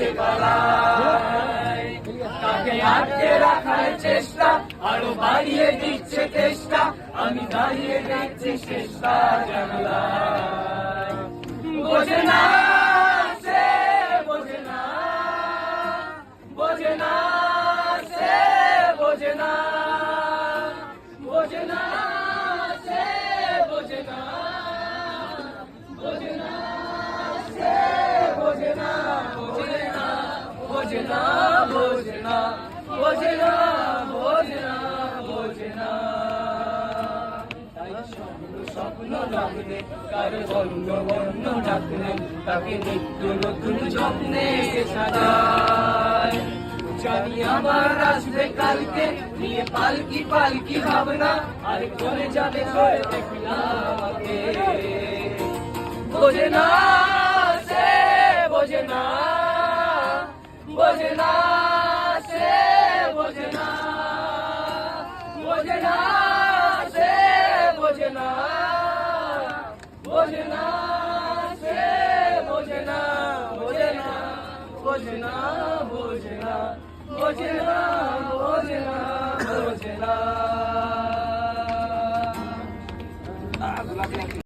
সে পালায়। তাকে আটকে রাখার চেষ্টা আরো বাড়িয়ে দিচ্ছে চেষ্টা, আমি দাঁড়িয়ে দেখছি চেষ্টা জানলায়। বোঝে না সে, বোঝে না, বোঝে না সে, বোঝে না, বোঝে না সে, বোঝে না, বোঝে না সে, বোঝে না, বোঝে না, বোঝে না, বোঝে না, বোঝে না, বোঝে না, বোঝে না। তাই স্বপ্ন লগ্নে কার বন্য বন্য ডাকলে, তাকে নিত্য নতুন যত্নে সাজায়। জানি আমার আসবে কালকে নিয়ে পালকি পালকি ভাবনা, আর করে যাবে করে দেখলাম আমাকে। বোঝে না সে, বোঝে না, বোঝে না সে, বোঝে না, বোঝে না সে, বোঝে না, বোঝে না সে, বোঝে না, বোঝে না, বোঝে না, বোঝে না, বোঝে না।